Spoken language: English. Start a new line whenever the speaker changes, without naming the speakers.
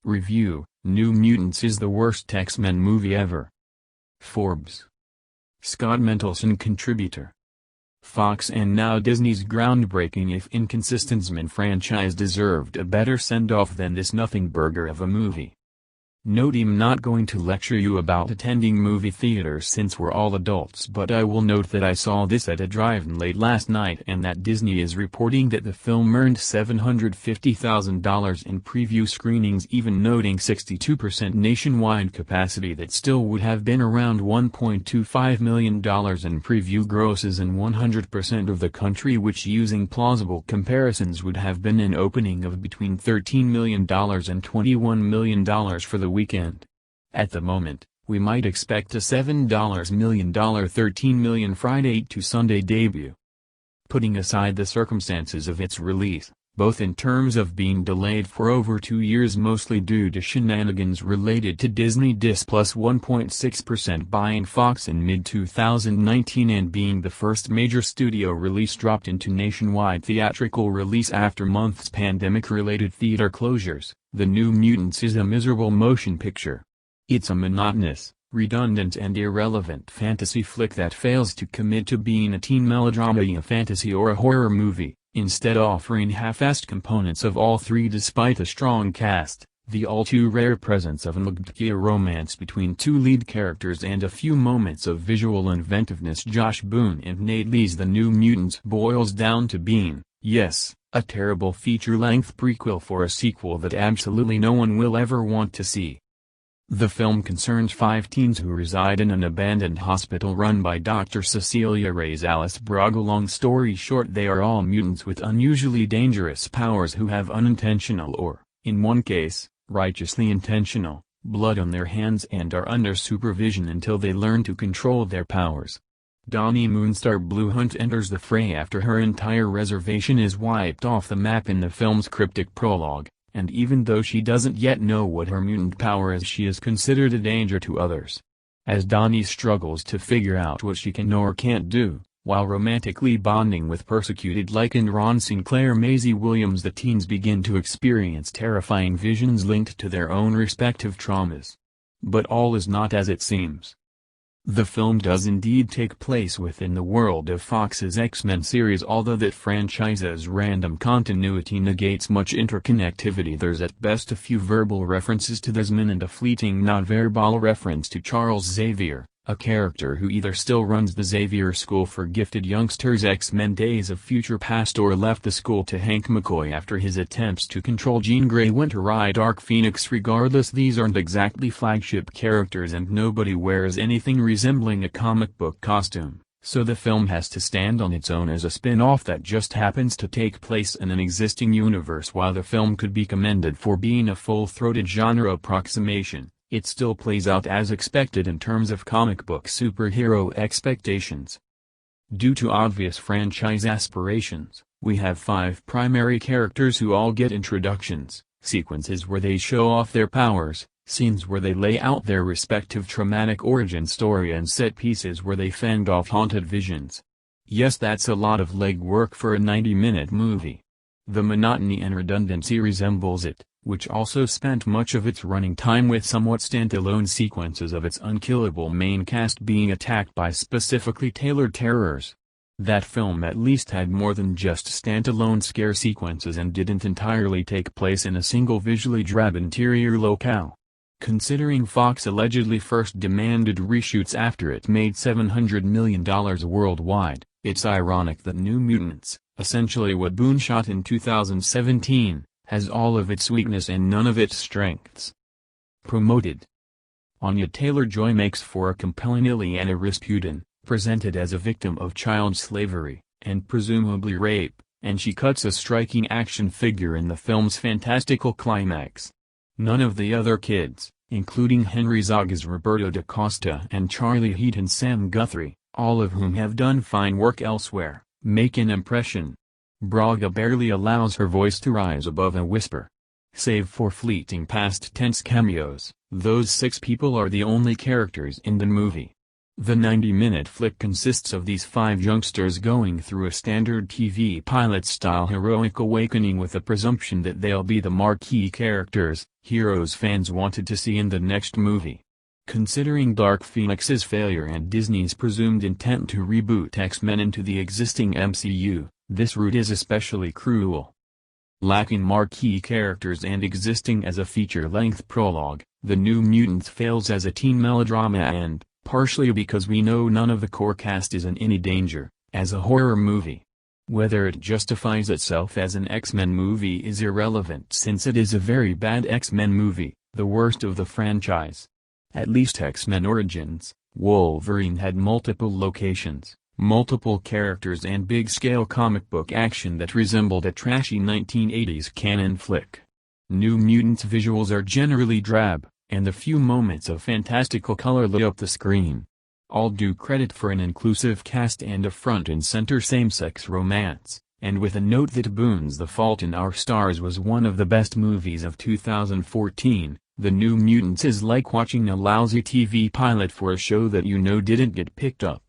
Review: New Mutants is the worst X-Men movie ever. Forbes. Scott Mendelson contributor. Fox and now Disney's groundbreaking if inconsistent X-Men franchise deserved a better send-off than this nothing burger of a movie. Note, I'm not going to lecture you about attending movie theaters since we're all adults, but I will note that I saw this at a drive-in late last night and that Disney is reporting that the film earned $750,000 in preview screenings, even noting 62% nationwide capacity. That still would have been around $1.25 million in preview grosses in 100% of the country, which using plausible comparisons would have been an opening of between $13 million and $21 million for the weekend. At the moment, we might expect a $7 million $13 million Friday to Sunday debut. Putting aside the circumstances of its release, both in terms of being delayed for over 2 years mostly due to shenanigans related to Disney Dis plus 1.6% buying Fox in mid-2019 and being the first major studio release dropped into nationwide theatrical release after months pandemic-related theater closures, The New Mutants is a miserable motion picture. It's a monotonous, redundant and irrelevant fantasy flick that fails to commit to being a teen melodrama, a fantasy or a horror movie, instead offering half-assed components of all three despite a strong cast, the all-too-rare presence of an LGBTQ romance between two lead characters and a few moments of visual inventiveness. Josh Boone and Nate Lee's The New Mutants boils down to being, yes, a terrible feature-length prequel for a sequel that absolutely no one will ever want to see. The film concerns 5 teens who reside in an abandoned hospital run by Dr. Cecilia Reyes Alice Braga. Long story short, they are all mutants with unusually dangerous powers who have unintentional or, in one case, righteously intentional, blood on their hands and are under supervision until they learn to control their powers. Dani Moonstar Blue Hunt enters the fray after her entire reservation is wiped off the map in the film's cryptic prologue, and even though she doesn't yet know what her mutant power is, she is considered a danger to others. As Dani struggles to figure out what she can or can't do, while romantically bonding with persecuted Lycan Ron Sinclair Maisie Williams, the teens begin to experience terrifying visions linked to their own respective traumas. But all is not as it seems. The film does indeed take place within the world of Fox's X-Men series, although that franchise's random continuity negates much interconnectivity. There's at best a few verbal references to the X-Men and a fleeting non-verbal reference to Charles Xavier, a character who either still runs the Xavier School for Gifted Youngsters X-Men Days of Future Past or left the school to Hank McCoy after his attempts to control Jean Grey went awry. Dark Phoenix. Regardless, these aren't exactly flagship characters and nobody wears anything resembling a comic book costume, so the film has to stand on its own as a spin-off that just happens to take place in an existing universe. While the film could be commended for being a full-throated genre approximation, it still plays out as expected in terms of comic book superhero expectations. Due to obvious franchise aspirations, we have 5 primary characters who all get introductions, sequences where they show off their powers, scenes where they lay out their respective traumatic origin story, and set pieces where they fend off haunted visions. Yes, that's a lot of legwork for a 90-minute movie. The monotony and redundancy resembles it, which also spent much of its running time with somewhat standalone sequences of its unkillable main cast being attacked by specifically tailored terrors. That film at least had more than just standalone scare sequences and didn't entirely take place in a single visually drab interior locale. Considering Fox allegedly first demanded reshoots after it made $700 million worldwide, it's ironic that New Mutants, essentially what Boone shot in 2017, has all of its weakness and none of its strengths. Promoted. Anya Taylor-Joy makes for a compelling Ileana Rasputin, presented as a victim of child slavery, and presumably rape, and she cuts a striking action figure in the film's fantastical climax. None of the other kids, including Henry Zaga's Roberto da Costa and Charlie Heaton's Sam Guthrie, all of whom have done fine work elsewhere, make an impression. Braga barely allows her voice to rise above a whisper. Save for fleeting past tense cameos, those 6 people are the only characters in the movie. The 90-minute flick consists of these 5 youngsters going through a standard TV pilot-style heroic awakening with the presumption that they'll be the marquee characters, heroes fans wanted to see in the next movie. Considering Dark Phoenix's failure and Disney's presumed intent to reboot X-Men into the existing MCU, this route is especially cruel. Lacking marquee characters and existing as a feature-length prologue, The New Mutants fails as a teen melodrama and, partially because we know none of the core cast is in any danger, as a horror movie. Whether it justifies itself as an X-Men movie is irrelevant since it is a very bad X-Men movie, the worst of the franchise. At least X-Men Origins, Wolverine had multiple locations, multiple characters and big-scale comic book action that resembled a trashy 1980s canon flick. New Mutants' visuals are generally drab, and the few moments of fantastical color lit up the screen. All due credit for an inclusive cast and a front-and-center same-sex romance, and with a note that Boone's The Fault in Our Stars was one of the best movies of 2014, The New Mutants is like watching a lousy TV pilot for a show that you know didn't get picked up.